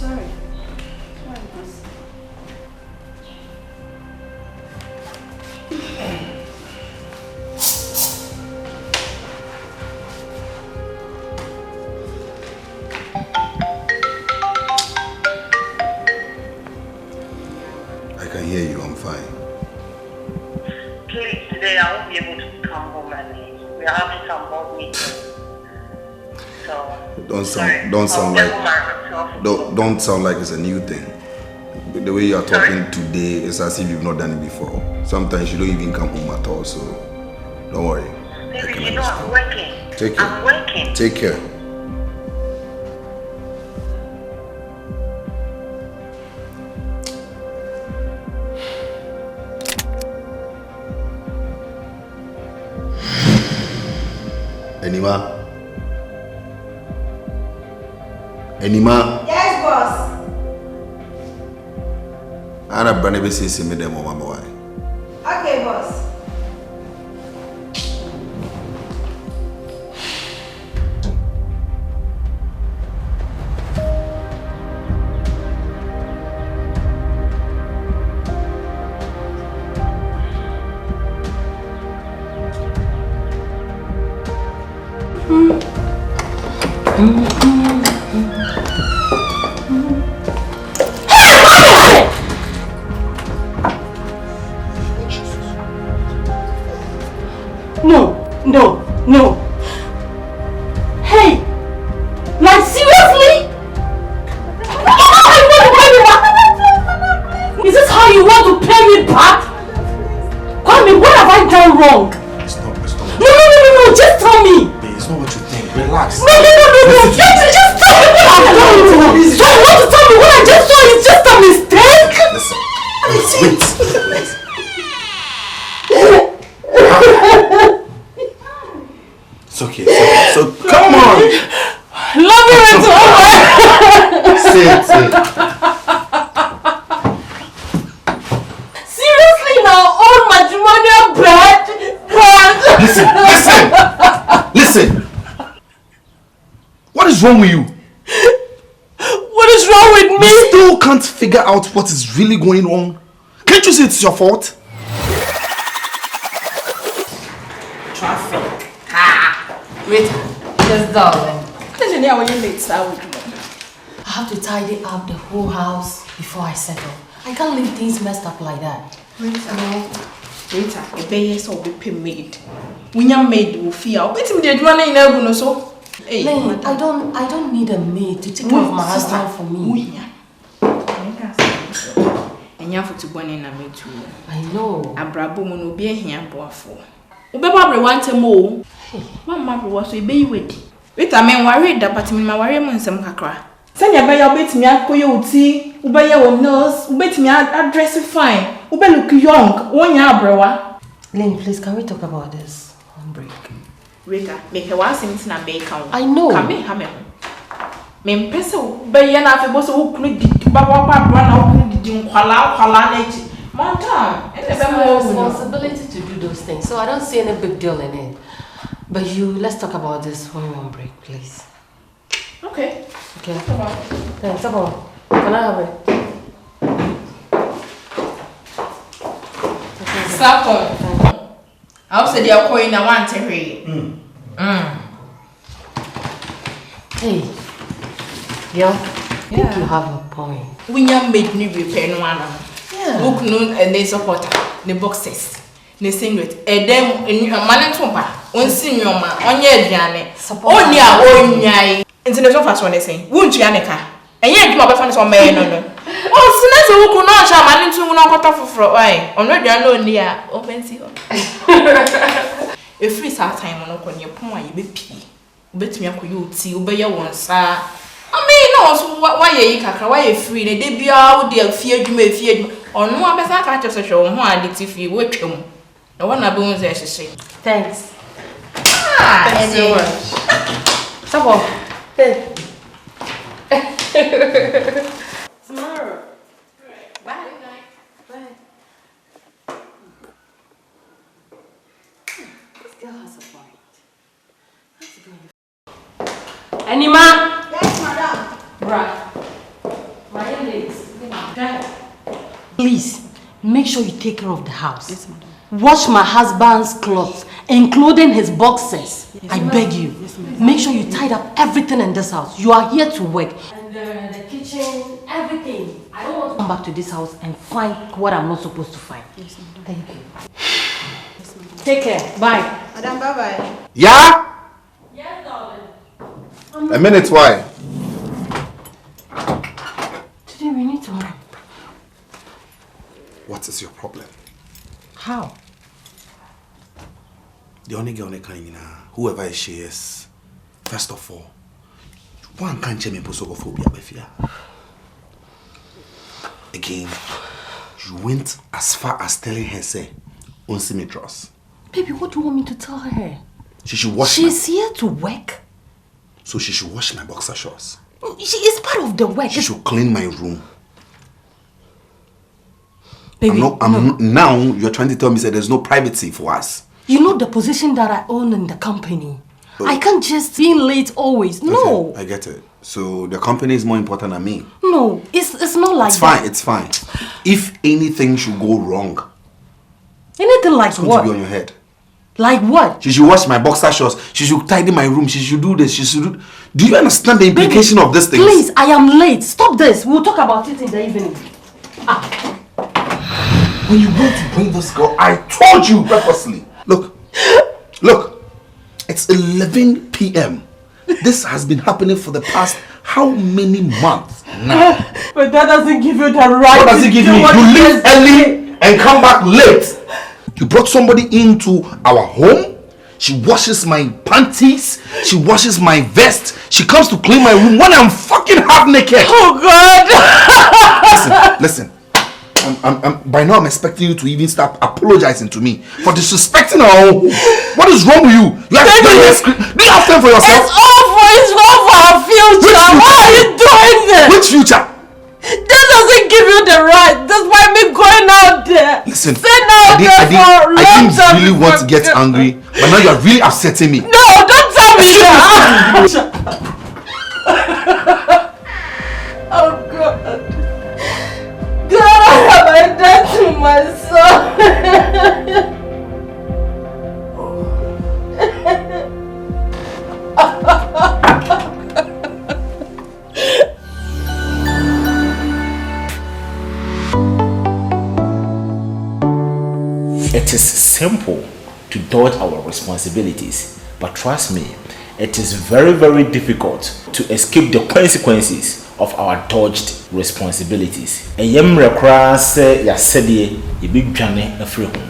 sorry. I can hear you, I'm fine. Please, today I won't be able to come home early. We are having some board meeting. So Don't sound like it's a new thing. The way you are talking today is as if you've not done it before. Sometimes you don't even come home at all, so don't worry. Maybe you know I'm working. Take care. I'm working. Take care. Enima? Yes, boss. Ana Branebe says me them mama why. Okay, boss. No. Hey! Like, seriously? Is this how you want to pay me back? Kwame, what have I done wrong? Stop. No, just tell me. It's not what you think. Relax. No. Just tell me what I've done wrong. You want to tell me what I just saw is just a mistake? Wait. It's okay. So come on. Love you into Say it. Seriously now, all matrimonial bed. Listen. What is wrong with you? What is wrong with me? You still can't figure out what is really going on. Can't you see it's your fault? Traffic. Wait, just darling. When you late, I have to tidy up the whole house before I settle. I can't leave things messed up like that. Rita, a baby is all be made. When your maid will feel, bet him the money in Elguno so. Hey, I don't need a maid to take care of my husband for me. And you have to go in a maid too. I know. A brabo will be here for. Ubeba want more. One mother was a baby with. Wait, I mean, worried that but my warrior and some kakra. Send your baby, bet me at coyote, ubay your nurse, bet me at dress fine, ube look young, 1 year, brewer. Lynn, please, can we talk about this on break? Rita, make a once in a bacon. I know. Come in, come in. Men peso, bay and I was who could Baba run out in Kuala nature. Monta, it's my responsibility to do those things, so I don't see any big deal in it. But let's talk about this when we're on break, please. Okay. Thanks, Abo. Can I have it? Stop on. I'll say they're calling a one to read. Hey. Yeah. I think you have a point. We young made new repair one. Yeah. Look noon and they support the boxes. The singlet. A dem in a man tomba. On senior man. On your Gianni. Only our own yai. And so fast when they say, won't you, Annika? And yet, my friends on me. No. Oh, so that's a who could not share man into one cut off for why. On not your own near open seal. A free start time on your point, you be pee. Bet me up you tea, obey your one, sir. I mean, no, why you can't why you free, they be out there, feared you may fear or no one better catch us a show, one if you watch him. No one aboons there, she say. Thanks. Thanks so much. Sabo. Hey. Tomorrow. Bye. Bye. This girl has a point. Anima? Yes, madam. Right. Please, make sure you take care of the house. Yes, madam. Wash my husband's clothes, including his boxes. Yes, I beg you. Yes, make sure you tidy up everything in this house. You are here to work. And the kitchen, everything. I don't want to come back to this house and find what I'm not supposed to find. Yes, madam. Thank you. Yes, madam. Take care. Bye. Madam, bye-bye. Yeah? Yes, darling. A minute, why? Today we need to work. What is your problem? How? The only girl kind whoever she is, first of all, one can't change me posophobia, Befia. Again, you went as far as telling her, say, "Unsi me trust." Baby, what do you want me to tell her? She should wash. She's here to work. So she should wash my boxer shorts. She is part of the work. She should clean my room. Baby, now you're trying to tell me that there's no privacy for us. You know the position that I own in the company. I can't just be late always. No. Okay, I get it. So the company is more important than me. No, it's not like that. It's fine. If anything should go wrong, anything like it's what? going to be on your head. Like what? She should wash my boxer shorts. She should tidy my room. She should do this. She should do you understand the implication of this thing? Please, I am late. Stop this. We'll talk about it in the evening. When you want to bring this girl, I told you purposely. Look. It's 11 p.m. This has been happening for the past how many months now? But that doesn't give you the right. What does it give me? You leave early and come back late. You brought somebody into our home. She washes my panties. She washes my vest. She comes to clean my room when I'm fucking half naked. Oh God! Listen. By now I'm expecting you to even start apologizing to me for disrespecting our home. What is wrong with you? Do you have time for yourself? It's wrong for our future. Why are you doing this? Which future? That doesn't give you the right. That's why me going out there. Listen, I didn't really want to get angry, but now you're really upsetting me. No, don't tell me that. Oh God. God, what have I done to my son? It is simple to dodge our responsibilities, but trust me, it is very, very difficult to escape the consequences of our dodged responsibilities. Eyemre kra se ya sede e bidwane afre ho.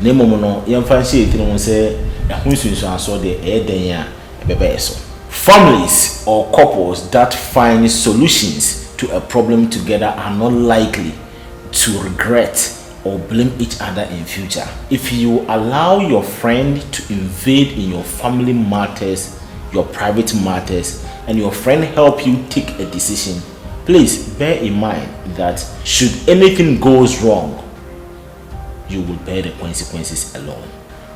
Na momo no yemfa hye etinu se ehunsunsu aso de eden a ebebe eso. Families or couples that find solutions to a problem together are not likely to regret or blame each other in future. If you allow your friend to invade in your family matters, your private matters, and your friend help you take a decision, please bear in mind that should anything goes wrong, you will bear the consequences alone.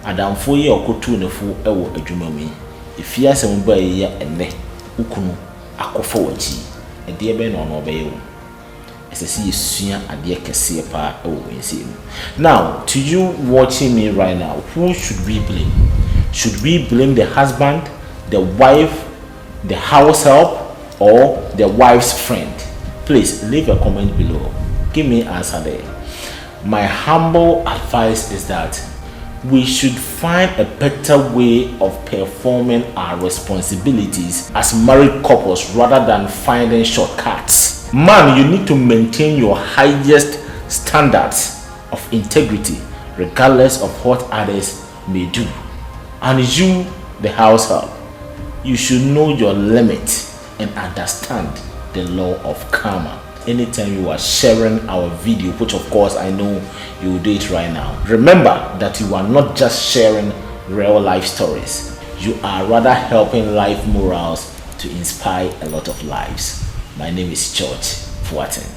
Adam for ye okotu nefu ewo adwuma wi. If you asem ba ye enne ukunu akofo wachi, e de be no no be ye. Now, to you watching me right now, who should we blame? Should we blame the husband, the wife, the house help, or the wife's friend? Please leave a comment below. Give me an answer there. My humble advice is that we should find a better way of performing our responsibilities as married couples rather than finding shortcuts. Man, you need to maintain your highest standards of integrity regardless of what others may do. And you, the house help, you should know your limit and understand the law of karma. Anytime you are sharing our video, which of course I know you will do it right now, remember that you are not just sharing real life stories. You are rather helping life morals to inspire a lot of lives. My name is George Boateng.